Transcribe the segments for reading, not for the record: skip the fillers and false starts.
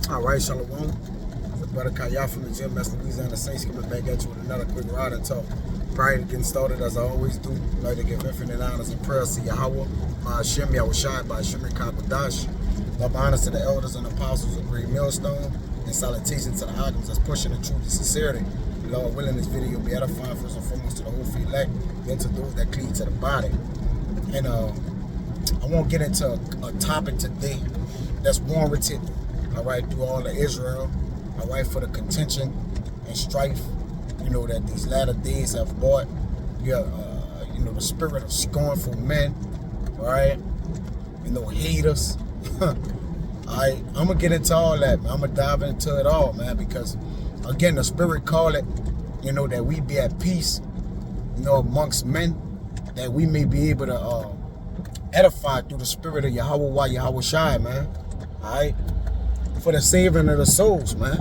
All right, Shalom. The brother Kaya from the gym, Master Louisiana Saints, coming back at you with another quick ride and talk. Prior to getting started, as I always do, I'd like to give infinite honors and prayers to Yahweh, Hashem, Yahushai, by Hashem Kakadash. Love honors to the elders and apostles of Great Millstone, and salutations to the items that's pushing the truth and sincerity. Lord willing, this video will be edifying first and foremost to the whole elect, then to those that cleave to the body. And I won't get into a topic today that's warranted, all right, through all of Israel, all right, for the contention and strife, you know, that these latter days have brought, you know, the spirit of scornful men, all right, you know, haters. I'm going to get into all that, man. I'm going to dive into it all, man, because, again, the spirit call it, you know, that we be at peace, you know, amongst men, that we may be able to edify through the spirit of Yahweh, Yahushai, man, all right, for the saving of the souls, man,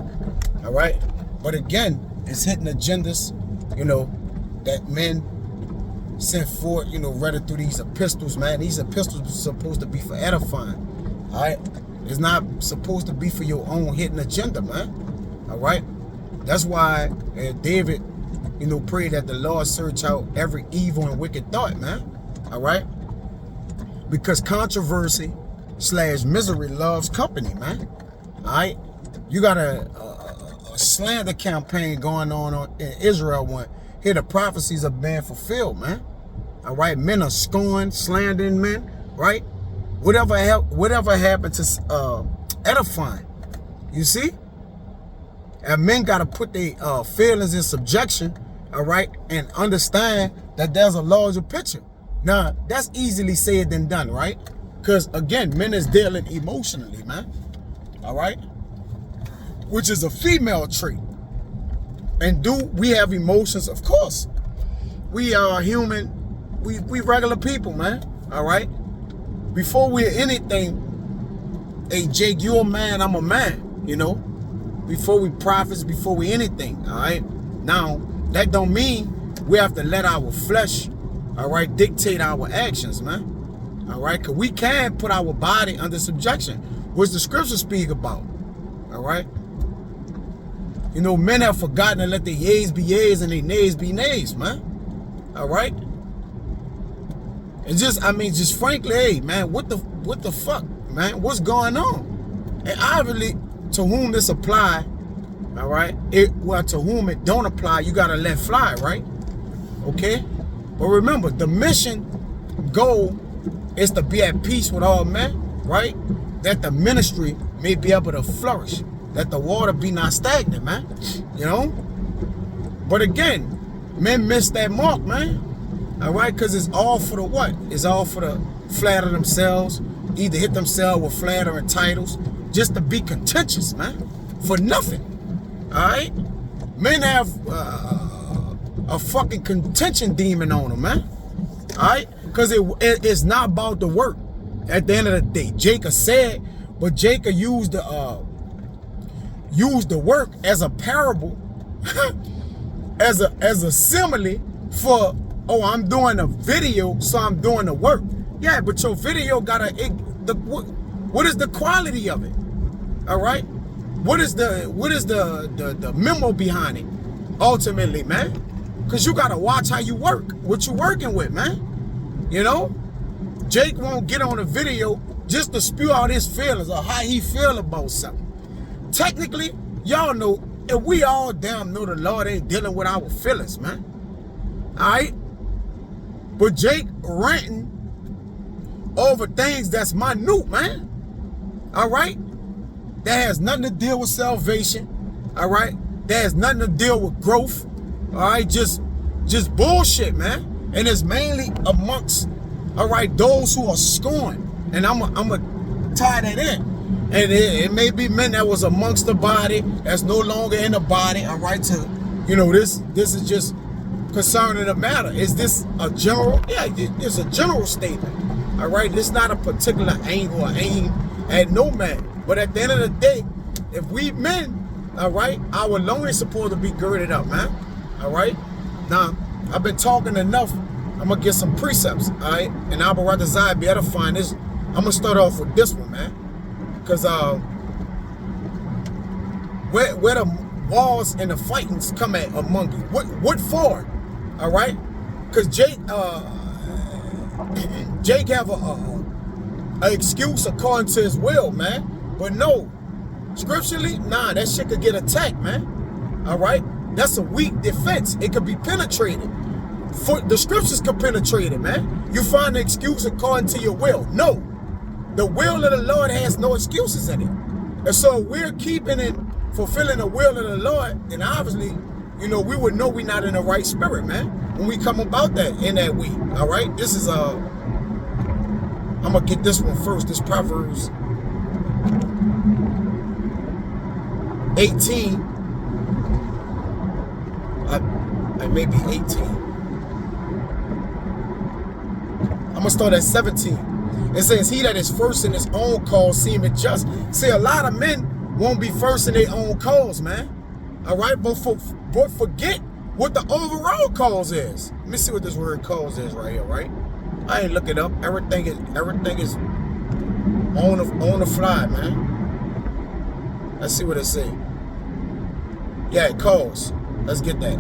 all right. But again, it's hitting agendas, you know, that men sent forth, you know, read it through these epistles, man. These epistles are supposed to be for edifying, all right. It's not supposed to be for your own hidden agenda, man, all right. That's why David, you know, prayed that the Lord search out every evil and wicked thought, man, all right. Because controversy / misery loves company, man. All right, you got a slander campaign going on in Israel when here the prophecies are being fulfilled, man. All right, men are scorned, slandering men, right? Whatever happened to edifying, you see? And men got to put their feelings in subjection, all right, and understand that there's a larger picture. Now, that's easily said than done, right? Because, again, men is dealing emotionally, man. All right? Which is a female trait. And do we have emotions? Of course. We are human. We regular people, man. All right? Before we're anything, hey, Jake, you're a man, I'm a man, you know? Before we prophets, before we anything, all right? Now, that don't mean we have to let our flesh, all right, dictate our actions, man. All right, because we can put our body under subjection, which the scriptures speak about. All right. You know, men have forgotten to let their yeas be yeas and their nays be nays, man. All right. And just, I mean, just frankly, hey, man, what the fuck, man? What's going on? And obviously, to whom this apply, all right, well, to whom it don't apply, you got to let fly, right? Okay. But remember, the mission goal is to be at peace with all men, right? That the ministry may be able to flourish, that the water be not stagnant, man, you know? But again, men miss that mark, man, all right? Because it's all for the what? It's all for the flatter themselves, either hit themselves with flattering titles, just to be contentious, man, for nothing, all right? Men have a fucking contention demon on them, man, all right? Because it's not about the work. At the end of the day, Jacob said, but Jacob used the work as a parable, as a simile for, oh, I'm doing a video, so I'm doing the work. Yeah, but your video gotta what is the quality of it? All right, what is the memo behind it? Ultimately, man, because you gotta watch how you work, what you working with, man. You know, Jake won't get on a video just to spew out his feelings or how he feel about something. Technically, y'all know, and we all damn know the Lord ain't dealing with our feelings, man. All right? But Jake ranting over things that's minute, man. All right? That has nothing to deal with salvation. All right? That has nothing to deal with growth. All right? Just bullshit, man. And it's mainly amongst, all right, those who are scorned. And I'm a tie that in. And it may be men that was amongst the body, that's no longer in the body, all right, to, you know, this is just concerning the matter. Is this a general? Yeah, it's a general statement, all right? It's not a particular angle or aim at no man. But at the end of the day, if we men, all right, our loins is supposed to be girded up, man, all right? Now, I've been talking enough. I'm going to get some precepts, all right? And I'll rather Zion be edifying this. I'm going to start off with this one, man. Because where the wars and the fightings come at among you. What for? All right? Because Jake have a excuse according to his will, man. But no, scripturally, nah, that shit could get attacked, man. All right? That's a weak defense. It could be penetrated. The scriptures could penetrate it, man. You find the excuse according to your will. No. The will of the Lord has no excuses in it. And so we're keeping it, fulfilling the will of the Lord, and obviously, you know, we would know we're not in the right spirit, man, when we come about that in that week. All right? This is I'm gonna get this one first. This Proverbs 18. I may be 18. I'm gonna start at 17. It says, he that is first in his own cause seemeth just. See, a lot of men won't be first in their own cause, man. All right, but forget what the overall cause is. Let me see what this word cause is right here, right? I ain't look it up. Everything is on the fly, man. Let's see what it say. Yeah, cause. Let's get that.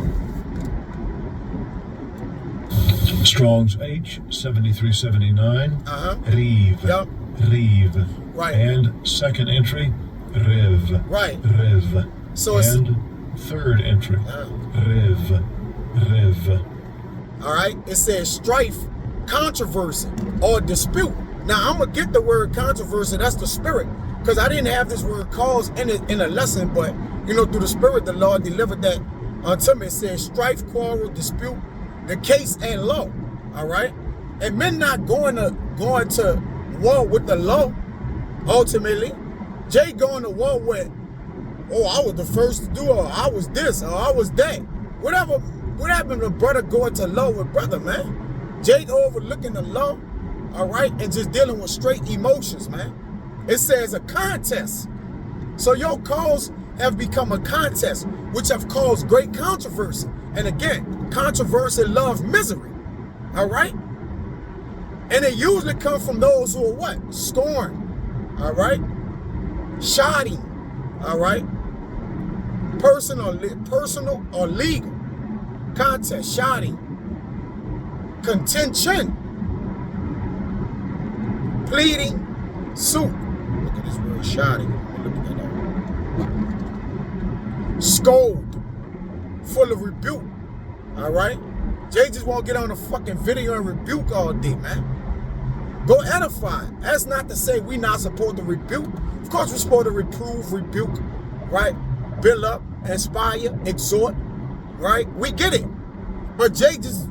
Strong's H7379. Riv. Yep. Riv. Right. And second entry, Riv. Right. Riv. So it's, and third entry, Riv. Riv. All right. It says strife, controversy, or dispute. Now I'm gonna get the word controversy. That's the spirit, because I didn't have this word cause in a lesson, but you know, through the spirit, the Lord delivered that unto me. It says strife, quarrel, dispute, the case and law. All right, and men not going to war with the law. Ultimately, Jay going to war with, oh, I was the first to do it, or I was this, or I was that. Whatever. What happened to brother going to law with brother, man? Jay overlooking the law, all right, and just dealing with straight emotions, man. It says a contest. So your cause have become a contest, which have caused great controversy. And again, controversy loves misery. All right? And it usually comes from those who are what? Scorn. All right? Shodding. All right? Personal or legal. Contest, shodding. Contention. Pleading. Suit. Look at this word, shodding. Look at that. Scold. Full of rebuke. All right? Jay just won't get on a fucking video and rebuke all day, man. Go edify. That's not to say we not supposed to rebuke. Of course we're supposed to reprove, rebuke, right? Build up, inspire, exhort, right? We get it. But Jay just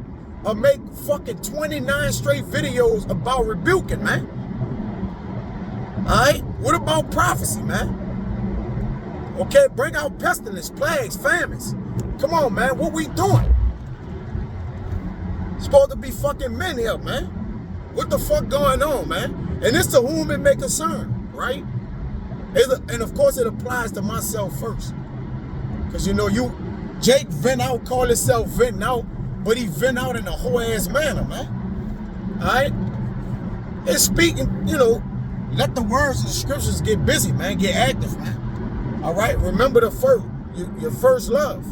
make fucking 29 straight videos about rebuking, man. All right? What about prophecy, man? Okay, bring out pestilence, plagues, famines. Come on, man. What we doing? Supposed to be fucking men here, man. What the fuck going on, man? And it's to whom it may concern, right? And of course it applies to myself first. Because you know, Jake vent out, call himself venting out, but he vent out in a whole ass manner, man. Alright? And speaking, you know, let the words of the scriptures get busy, man. Get active, man. Alright? Remember your first love.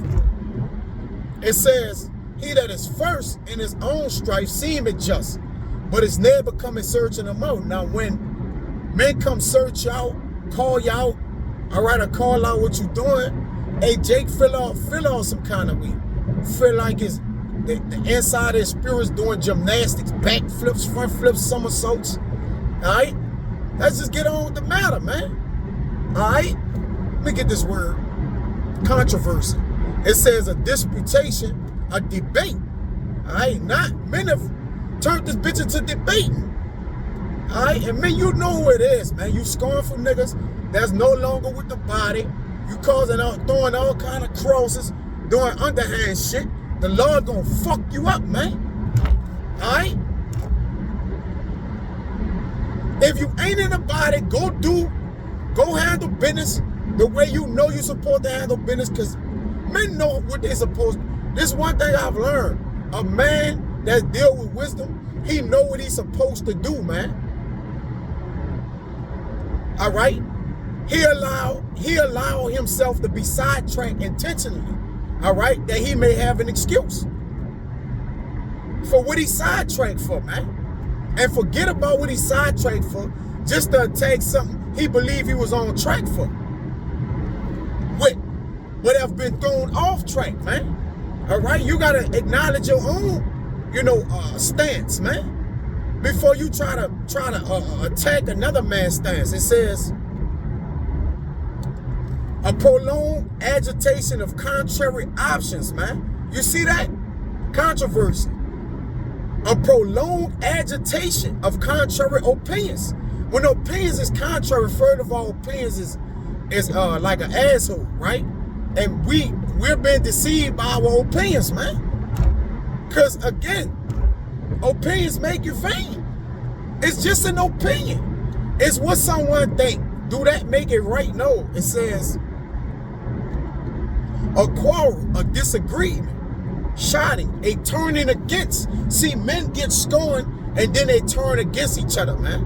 It says, he that is first in his own strife seemeth just, but his neighbor come and search him out. Now when men come search you out, call you out, all right, or call out what you doing, hey, Jake feel off some kind of way. Feel like the inside of his spirit's doing gymnastics, back flips, front flips, somersaults. All right? Let's just get on with the matter, man. All right? Let me get this word. Controversy. It says a disputation, a debate. All right? Men have turned this bitch into debating. All right? And men, you know who it is, man. You scornful niggas that's no longer with the body. You throwing all kind of crosses, doing underhand shit. The Lord gonna fuck you up, man. All right? If you ain't in the body, go handle business the way you know you're supposed to handle business, because men know what they're supposed to. This is one thing I've learned. A man that deals with wisdom, he know what he's supposed to do, man. All right? He allowed himself to be sidetracked intentionally, all right, that he may have an excuse for what he sidetracked for, man. And forget about what he sidetracked for, just to attack something he believed he was on track for. But have been thrown off track, man. All right, you gotta acknowledge your own, stance, man, before you try to attack another man's stance. It says, a prolonged agitation of contrary options, man. You see that? Controversy. A prolonged agitation of contrary opinions. When opinions is contrary, first of all, opinions is like an asshole, right? And we're being deceived by our opinions, man. Because again, opinions make you vain. It's just an opinion. It's what someone think. Do that make it right? No. It says a quarrel, a disagreement, shouting, a turning against. See, men get scorned and then they turn against each other, man.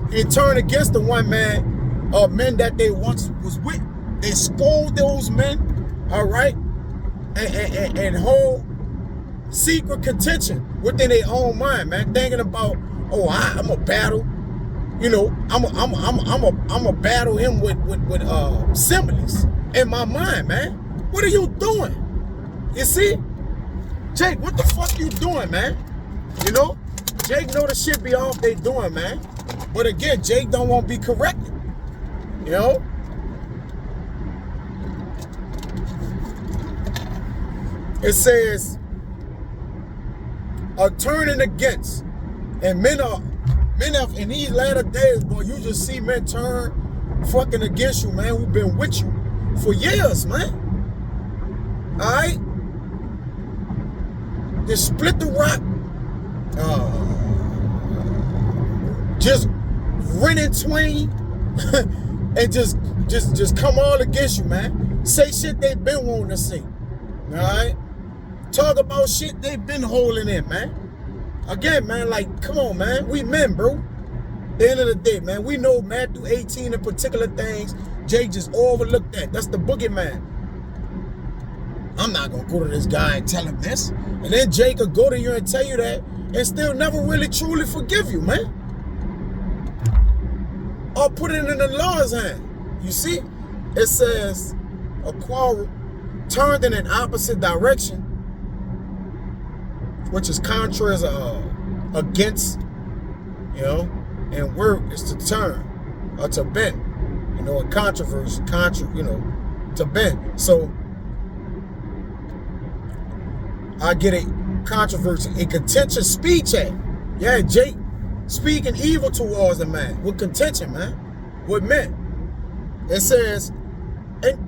They turn against the one man or men that they once was with. They scold those men, all right, and hold secret contention within their own mind, man. Thinking about, oh, I'm a battle, I'm a battle him with similes in my mind, man. What are you doing? You see, Jake, what the fuck you doing, man? Jake know the shit be off they doing, man. But again, Jake don't want to be corrected, It says, a turning against. And men have, in these latter days, boy, you just see men turn fucking against you, man, who've been with you for years, man. All right? Just split the rock. Just rent in twain. And just come all against you, man. Say shit they been wanting to see. All right? Talk about shit they've been holding in, man. Again, man, like, come on, man. We men, bro. At the end of the day, man, we know Matthew 18 and particular things Jake just overlooked that. That's the boogeyman. I'm not going to go to this guy and tell him this. And then Jake will go to you and tell you that and still never really truly forgive you, man. Or put it in the Lord's hand. You see? It says, a quarrel turned in an opposite direction, which is contrary against, and word is to turn or to bend, a controversy, to bend. So I get a controversy, a contentious speech act. Yeah, Jake speaking evil towards a man with contention, man, with men. It says, and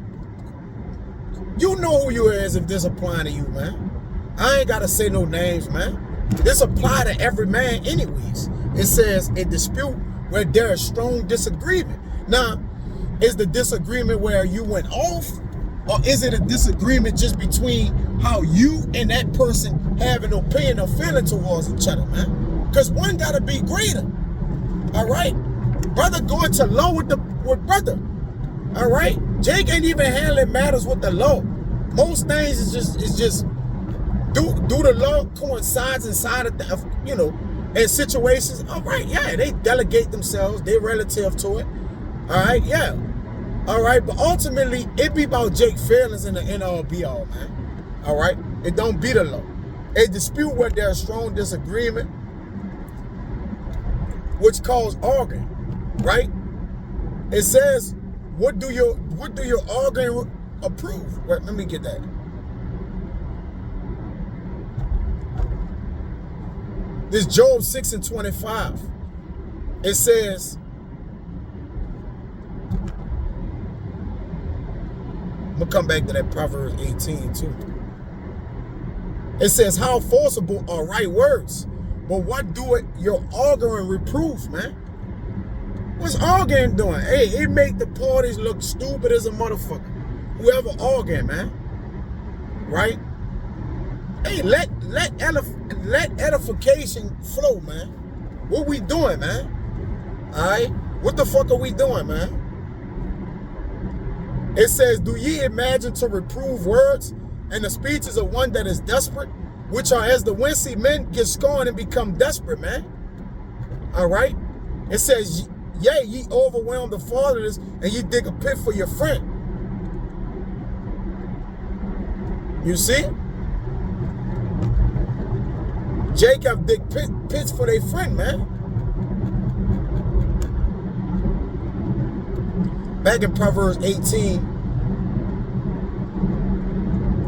you know who you is if this applying to you, man. I ain't gotta say no names, man. This apply to every man anyways. It says a dispute where there is strong disagreement. Now, is the disagreement where you went off, or is it a disagreement just between how you and that person have an opinion or feeling towards each other, man? Because one gotta be greater. All right? Brother going to law with brother. All right? Jake ain't even handling matters with the law. Most things is just do the law coincides inside of the, in situations. All right, yeah, they delegate themselves, they relative to it. All right, yeah. All right, but ultimately it be about Jake feelings in the end all be all, man. All right, it don't be the law. A dispute where there's strong disagreement, which cause arguing, right? It says, what do your arguing approve? Wait, let me get that. This Job 6:25. It says, I'm gonna come back to that Proverbs 18 too. It says, how forcible are right words, but what do it your arguing reprove, man? What's arguing doing? Hey, it make the parties look stupid as a motherfucker. Whoever arguing, man. Right? Hey, let edification flow, man. What we doing, man? All right? What the fuck are we doing, man? It says, do ye imagine to reprove words and the speeches of one that is desperate, which are as the wind? See, men get scorned and become desperate, man. All right? It says, yea, ye overwhelm the fatherless, and ye dig a pit for your friend. You see? Jacob dig pits for their friend, man. Back in Proverbs 18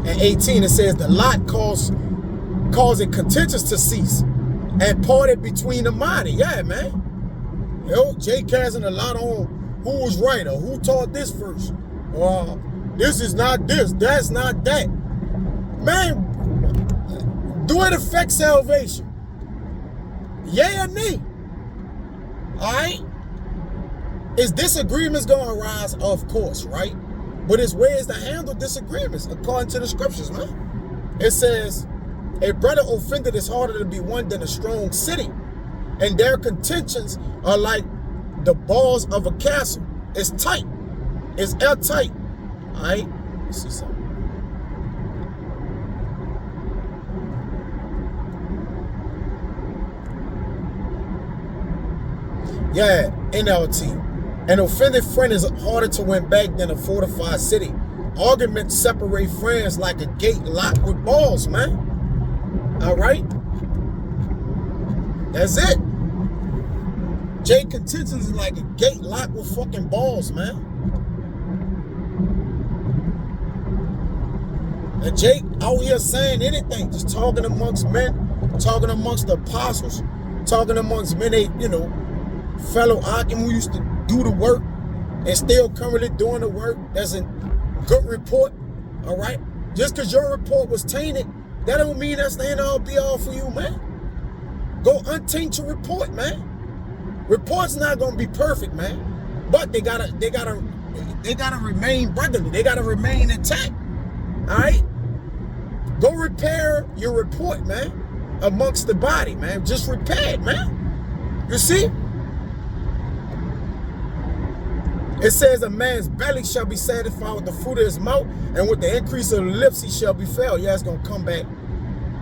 and 18, it says, the lot causing contentions to cease and parted between the mighty. Yeah, man. Yo, Jay casting a lot on who was right or who taught this first. Or this is not this, that's not that. Man, do it affect salvation? Yea or nay? Alright? Is disagreements going to arise? Of course, right? But it's ways to handle disagreements according to the scriptures, man. It says, a brother offended is harder to be won than a strong city. And their contentions are like the balls of a castle. It's tight. It's airtight. All right? Let's see something. Yeah, NLT. An offended friend is harder to win back than a fortified city. Arguments separate friends like a gate locked with balls, man. All right? That's it. Jay contentions is like a gate locked with fucking balls, man. And Jake out here saying anything, just talking amongst men, talking amongst the apostles, talking amongst many, you know, fellow Akim who used to do the work and still currently doing the work. That's a good report, all right? Just because your report was tainted, that don't mean that's the end all be all for you, man. Go untaint your report, man. Report's not gonna be perfect, man, but they gotta remain brotherly. They gotta remain intact. All right, go repair your report, man, amongst the body, man. Just repair it, man. You see? It says a man's belly shall be satisfied with the fruit of his mouth, and with the increase of the lips he shall be filled. Yeah, it's gonna come back.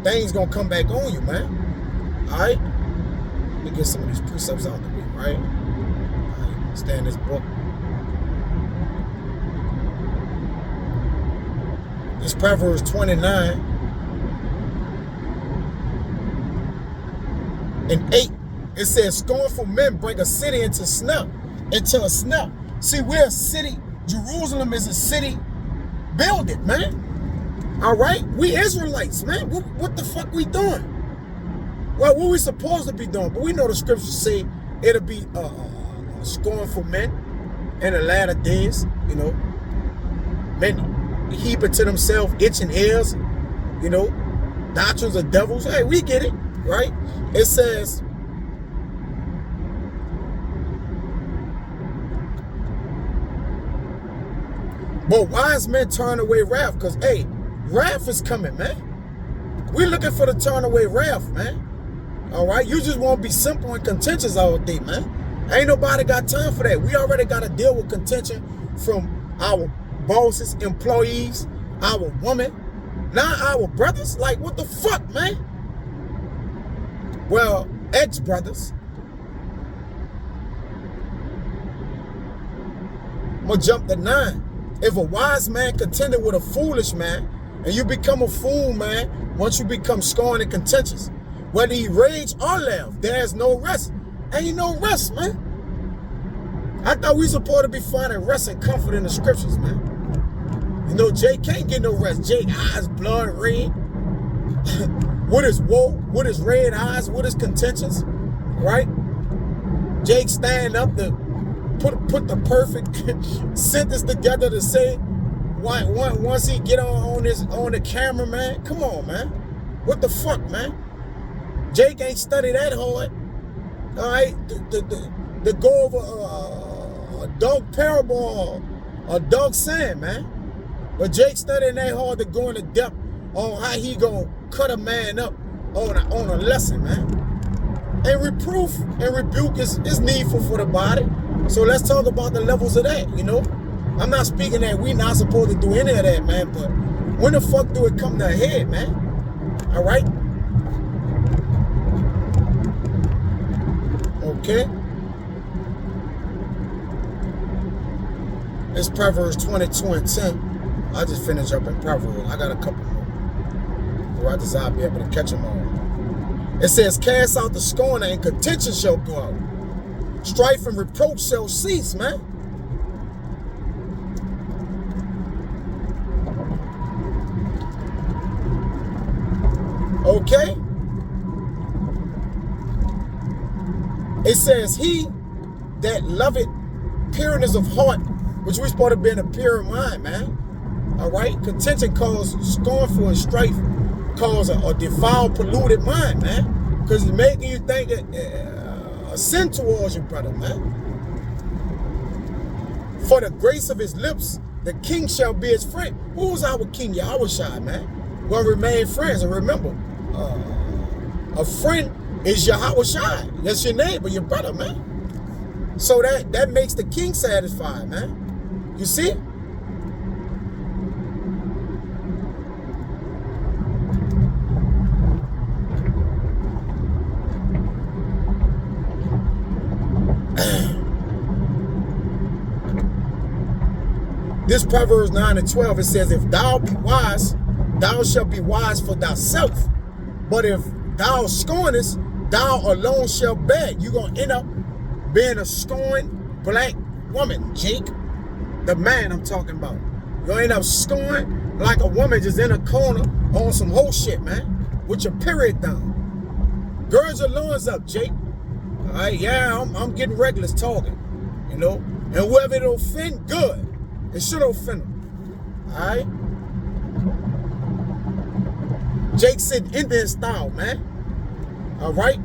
Things gonna come back on you, man. All right. Let me get some of these precepts out the way, right? All right. Stay in this book. It's Proverbs 29 and 8. It says, scornful men bring a city into a snare. See, we're a city. Jerusalem is a city. Build it, man. All right? We Israelites, man. What the fuck we doing? Well, what we supposed to be doing? But we know the scriptures say it'll be scornful men in the latter days, you know. Men heaping to themselves itching ears, you know, doctrines of devils. Hey, we get it, right? It says, but wise men turn away wrath, because, hey, wrath is coming, man. We're looking for the turn away wrath, man. All right? You just won't be simple and contentious all day, man. Ain't nobody got time for that. We already got to deal with contention from our bosses, employees, our women, now our brothers. Like, what the fuck, man? Well, ex-brothers. I'm going to jump to 9. If a wise man contended with a foolish man, and you become a fool, man, once you become scorned and contentious, whether he rage or laugh, there's no rest. Ain't no rest, man. I thought we supposed to be finding rest and comfort in the scriptures, man. You know, Jay can't get no rest. Jay eyes blood red. With his woe, with his red eyes, with his contentions, right? Jake stand up to put the perfect sentence together to say once he get on the camera, man. Come on, man. What the fuck, man? Jake ain't studied that hard. All right, to go over a dog parable or a dog saying, man. But Jake studying that hard to go into depth on how he gonna cut a man up on a lesson, man. And reproof and rebuke is needful for the body. So let's talk about the levels of that, you know. I'm not speaking that we not supposed to do any of that, man, but when the fuck do it come to a head, man? All right? Okay? It's Proverbs 22 and 10. I just finished up in Proverbs. I got a couple more. Or I desire to be able to catch them all. It says, cast out the scorner and contention shall go out. Strife and reproach shall cease, man. Okay? It says, he that loveth pureness of heart, which we're supposed to be in a pure mind, man. All right? Contention causes scornful and strife cause a defiled, polluted mind, man. Because it's making you think a sin towards your brother, man. For the grace of his lips, the king shall be his friend. Who's our king? Yahushua, man. We're going to remain friends. And remember, a friend is Yahushua. That's your neighbor, your brother, man. So that makes the king satisfied, man. You see? This Proverbs 9 and 12, it says, if thou be wise, thou shalt be wise for thyself. But if thou scornest, thou alone shalt beg. You're going to end up being a scorned black woman, Jake. The man I'm talking about. You're going to end up scorned like a woman just in a corner on some whole shit, man. With your period down. Girds your loins up, Jake. All right, yeah, I'm getting reckless talking. You know? And whoever it offend, good. It should offend him. All right? Jake said Indian style, man. All right?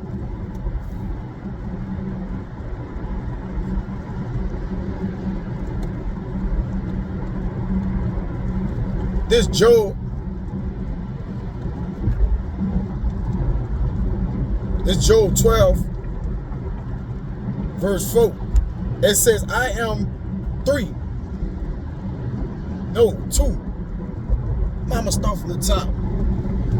This Job 12, verse 4. It says, I am 2. Mama start from the top.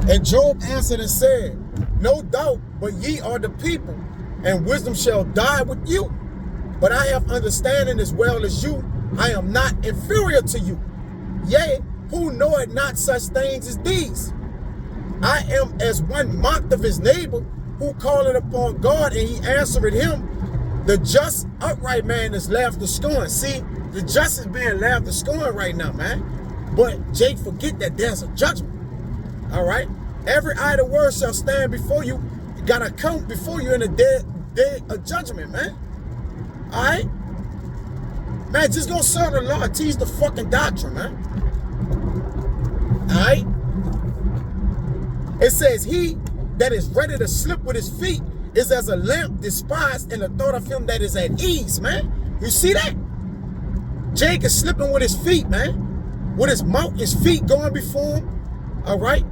And Job answered and said, no doubt, but ye are the people, and wisdom shall die with you. But I have understanding as well as you. I am not inferior to you. Yea, who knoweth not such things as these? I am as one mocked of his neighbor, who calleth upon God, and he answered him. The just upright man is laughed to scorn. See, the just is being laughed to scorn right now, man. But Jake, forget that there's a judgment. All right? Every idle word shall stand before you. You gotta come before you in a day of judgment, man. All right? Man, just gonna serve the Lord. Teach the fucking doctrine, man. All right? It says, he that is ready to slip with his feet is as a lamp despised in the thought of him that is at ease, man. You see that? Jake is slipping with his feet, man. With his mouth, his feet going before him. All right?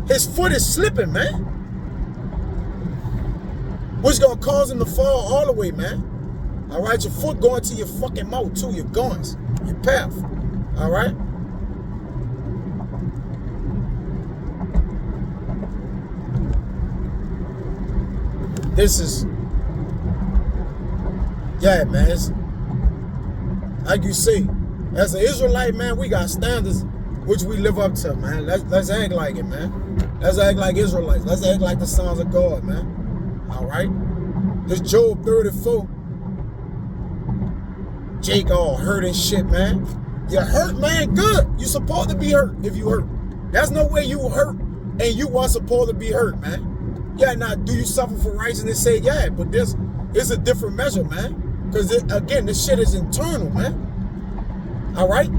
His foot is slipping, man. Which gonna cause him to fall all the way, man. All right? Your foot going to your fucking mouth, too. Your guns, your path. All right? This is, yeah, man. It's, like you say, as an Israelite, man, we got standards which we live up to, man. Let's act like it, man. Let's act like Israelites. Let's act like the sons of God, man. All right? This Job 34. Jake all hurt and shit, man. You hurt, man, good. You supposed to be hurt if you hurt. There's no way you hurt and you weren't supposed to be hurt, man. Yeah, now, do you suffer for righteousness? Say, yeah, but this is a different measure, man. Because, again, this shit is internal, man. All right?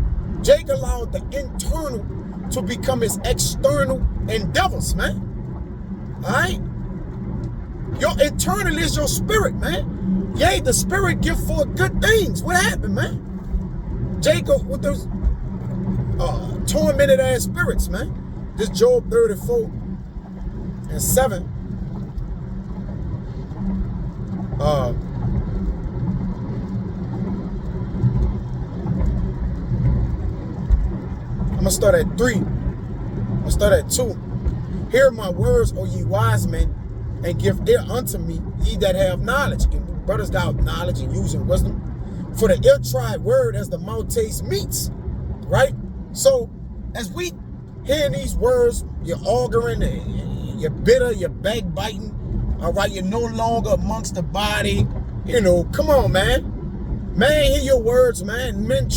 Jake allowed the internal to become his external endeavors, man. All right? Your internal is your spirit, man. Yea, the spirit give forth good things. What happened, man? Jacob with those tormented ass spirits, man. This Job 34 and 7. I'm gonna start at 3. I'm gonna start at 2. Hear my words, O ye wise men, and give ear unto me, ye that have knowledge. And brothers got knowledge and using wisdom. For the ill-tried word as the mouth tastes meats. Right? So, as we hear these words, you're arguing, you're bitter, you're backbiting. All right? You're no longer amongst the body. You know, come on, man. Man, hear your words, man. Men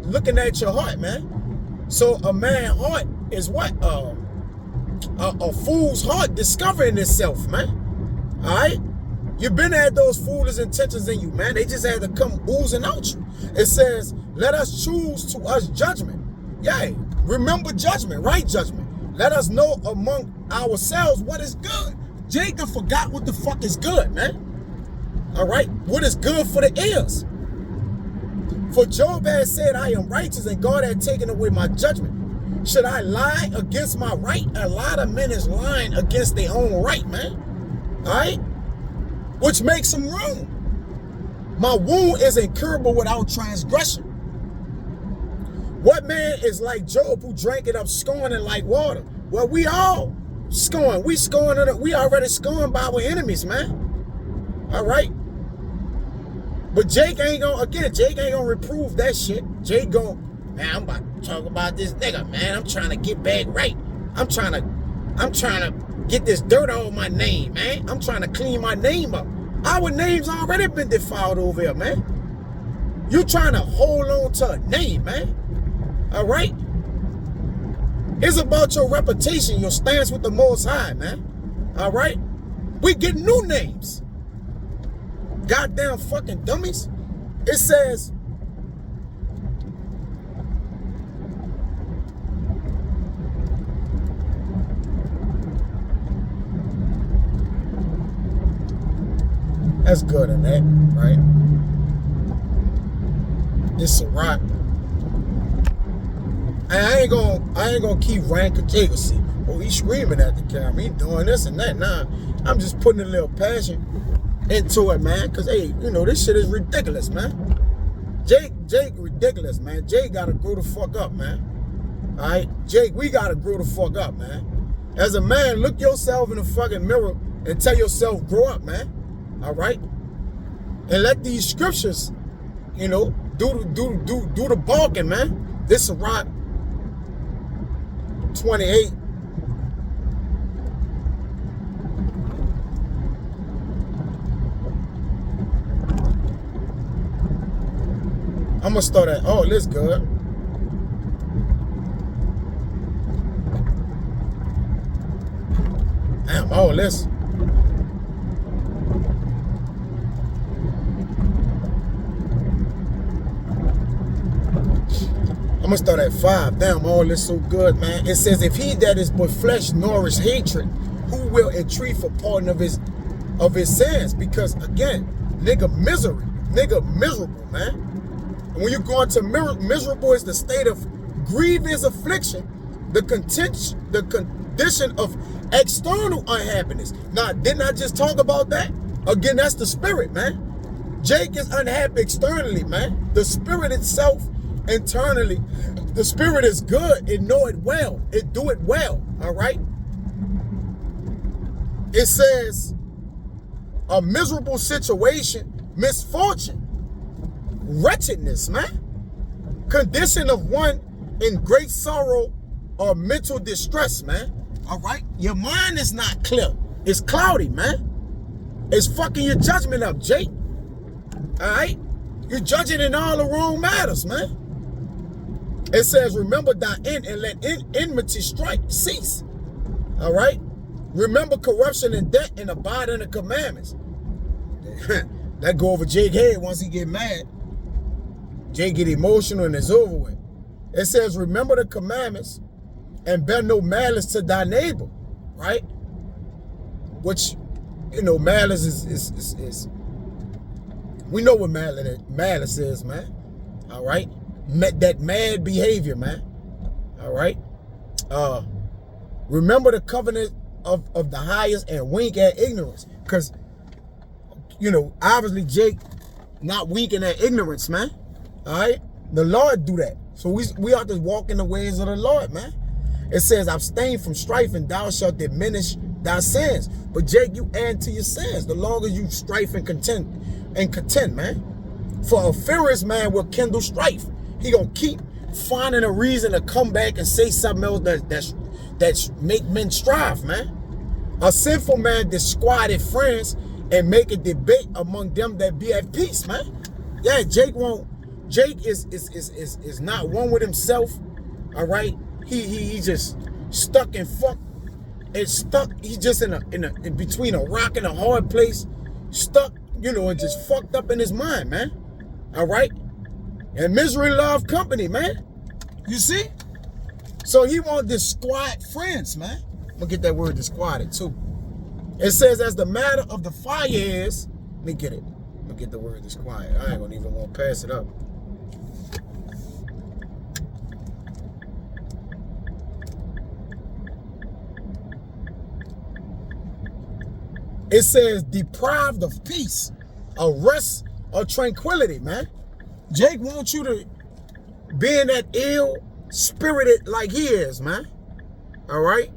looking at your heart, man. So, a man's heart is what? A fool's heart discovering itself, man. All right? You've been had those foolish intentions in you, man. They just had to come oozing out you. It says, let us choose to us judgment. Yeah, remember judgment, right judgment. Let us know among ourselves what is good. Jacob forgot what the fuck is good, man. All right? What is good for the ears. For Job had said, I am righteous, and God had taken away my judgment. Should I lie against my right? A lot of men is lying against their own right, man. All right? Which makes them wrong. My wound is incurable without transgression. What man is like Job who drank it up scorning like water? Well, we all scorn. We already scorned by our enemies, man. All right? But Jake ain't gonna reprove that shit. Jake gonna, man, I'm about to talk about this nigga, man. I'm trying to get back right. I'm trying to get this dirt on my name, man. I'm trying to clean my name up. Our name's already been defiled over here, man. You trying to hold on to a name, man. All right? It's about your reputation, your stance with the Most High, man. All right? We get new names. Goddamn fucking dummies. It says, that's good in that, right? This Sirach. And I ain't gonna keep ranking Jacob. See, oh, he's screaming at the camera. He doing this and that. Nah, I'm just putting a little passion into it, man. Cause hey, you know, this shit is ridiculous, man. Jake ridiculous, man. Jake gotta grow the fuck up, man. All right, Jake, we gotta grow the fuck up, man. As a man, look yourself in the fucking mirror and tell yourself, grow up, man. All right, and let these scriptures, you know, do the balking, man. This is Sirach 28. I'm gonna start at, oh, this good. Damn, all this. I'm gonna start at 5. Damn, all this so good, man. It says, if he that is but flesh nourish hatred, who will entreat for pardon of his sins? Because again, nigga miserable, man. And when you go into miserable is the state of grievous affliction, the condition of external unhappiness. Now, didn't I just talk about that? Again, that's the spirit, man. Jake is unhappy externally, man. The spirit itself internally, the spirit is good. It know it well. It do it well. All right. It says a miserable situation, misfortune, wretchedness, man. Condition of one in great sorrow or mental distress, man. All right. Your mind is not clear. It's cloudy, man. It's fucking your judgment up, Jake. All right. You're judging in all the wrong matters, man. It says, remember thy end and let enmity cease. All right? Remember corruption and debt and abide in the commandments. That go over Jake's head once he get mad. Jake get emotional and it's over with. It says, remember the commandments and bear no malice to thy neighbor. Right? Which, you know, malice is we know what malice is, man. All right? That mad behavior, man. All right. Remember the covenant of the highest and wink at ignorance. Because, you know, obviously Jake not winking at ignorance, man. All right. The Lord do that. So we ought to walk in the ways of the Lord, man. It says, abstain from strife and thou shalt diminish thy sins. But Jake, you add to your sins the longer you strife and contend, man. For a furious man will kindle strife. He gonna keep finding a reason to come back and say something else that's make men strive, man. A sinful man disquieted friends and make a debate among them that be at peace, man. Yeah, Jake is not one with himself. All right, he just stuck and fuck. It's stuck. He's just in between a rock and a hard place, stuck, you know, and just fucked up in his mind, man. All right, and misery love company, man. You see? So he want disquiet friends, man. I'm gonna get that word disquieted too. It says, as the matter of the fire is, let me get it. I'm gonna get the word disquiet. I ain't gonna even want to pass it up. It says deprived of peace, of rest, or tranquility, man. Jake wants you to be in that ill-spirited like he is, man. All right?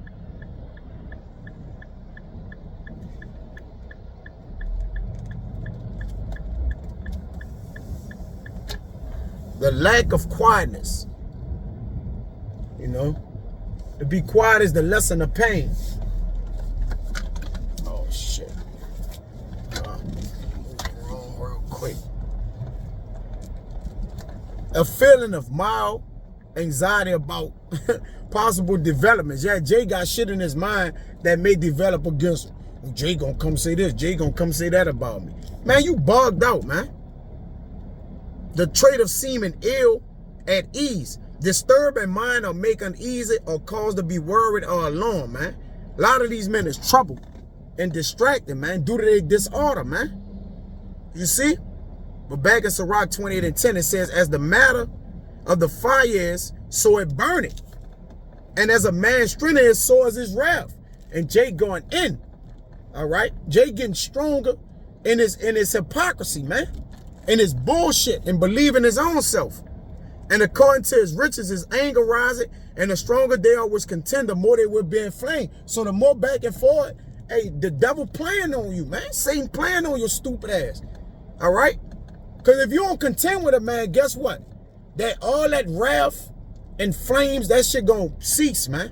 The lack of quietness. You know? To be quiet is the lesson of pain. Oh, shit. Moving wrong real quick. A feeling of mild anxiety about possible developments. Yeah, Jay got shit in his mind that may develop against him. Well, Jay gonna come say this. Jay gonna come say that about me. Man, you bugged out, man. The trait of seeming ill at ease, disturb in mind or make uneasy or cause to be worried or alarmed, man. A lot of these men is troubled and distracted, man, due to their disorder, man. You see? But back in Sirach 28:10, it says, as the matter of the fire is, so it burneth. And as a man's strength is, so is his wrath. And Jay going in. All right? Jay getting stronger in his hypocrisy, man. In his bullshit and believing his own self. And according to his riches, his anger riseth, and the stronger they are which contend, the more they will be inflamed. So the more back and forth, hey, the devil playing on you, man. Satan playing on your stupid ass. All right? Because if you don't contend with a man, guess what? That all that wrath and flames, that shit gonna cease, man.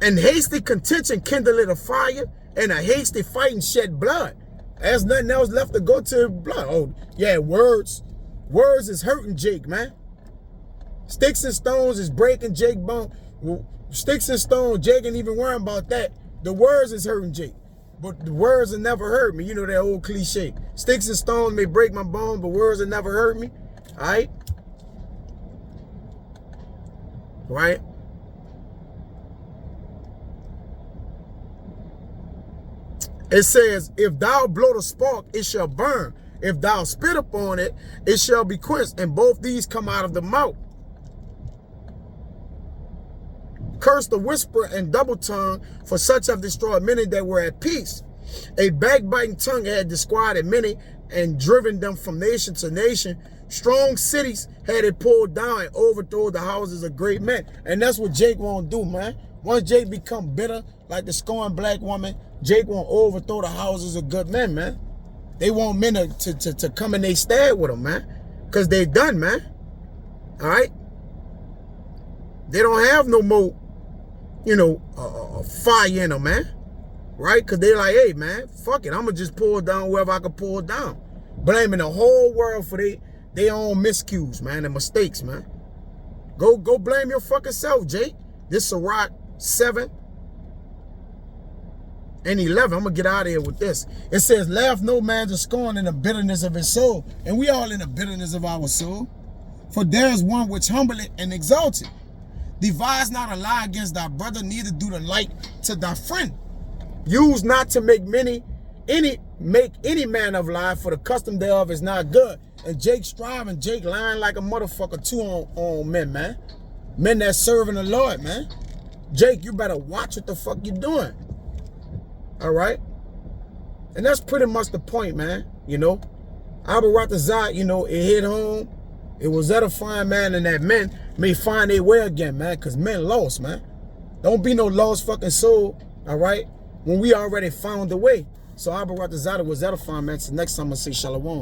And hasty contention kindleth a fire, and a hasty fighting shed blood. There's nothing else left to go to blood. Oh, yeah, words. Words is hurting Jake, man. Sticks and stones is breaking Jake bone. Sticks and stones, Jake ain't even worrying about that. The words is hurting Jake. But the words will never hurt me. You know that old cliche. Sticks and stones may break my bone, but words will never hurt me. All right? Right? It says, if thou blow the spark, it shall burn. If thou spit upon it, it shall be quenched. And both these come out of the mouth. Curse the whisper and double tongue, for such have destroyed many that were at peace. A backbiting tongue had disquieted many and driven them from nation to nation. Strong cities had it pulled down and overthrown the houses of great men. And that's what Jake won't do, man. Once Jake become bitter, like the scorned black woman, Jake won't overthrow the houses of good men, man. They want men to come and they stab with them, man. Because they done, man. All right? They don't have no more, you know, fire in them, man. Right? Because they're like, hey, man, fuck it. I'm going to just pull down whoever I can pull down. Blaming the whole world for their own miscues, man, and mistakes, man. Go blame your fucking self, Jake. This Sirach 7 and 11. I'm going to get out of here with this. It says, laugh no man to scorn in the bitterness of his soul. And we all in the bitterness of our soul. For there is one which humbleth and exalteth. Devise not a lie against thy brother, neither do the like to thy friend. Use not to make any man of lie, for the custom thereof is not good. And Jake striving, Jake lying like a motherfucker too on men, man. Men that serving the Lord, man. Jake, you better watch what the fuck you doing. All right? And that's pretty much the point, man. You know, Abba Ratazat, you know, it hit home. It was edifying, man, and that men may find their way again, man, because men lost, man. Don't be no lost fucking soul, all right, when we already found the way. So Abba Ratazada was edifying, man. So next time I say shalom.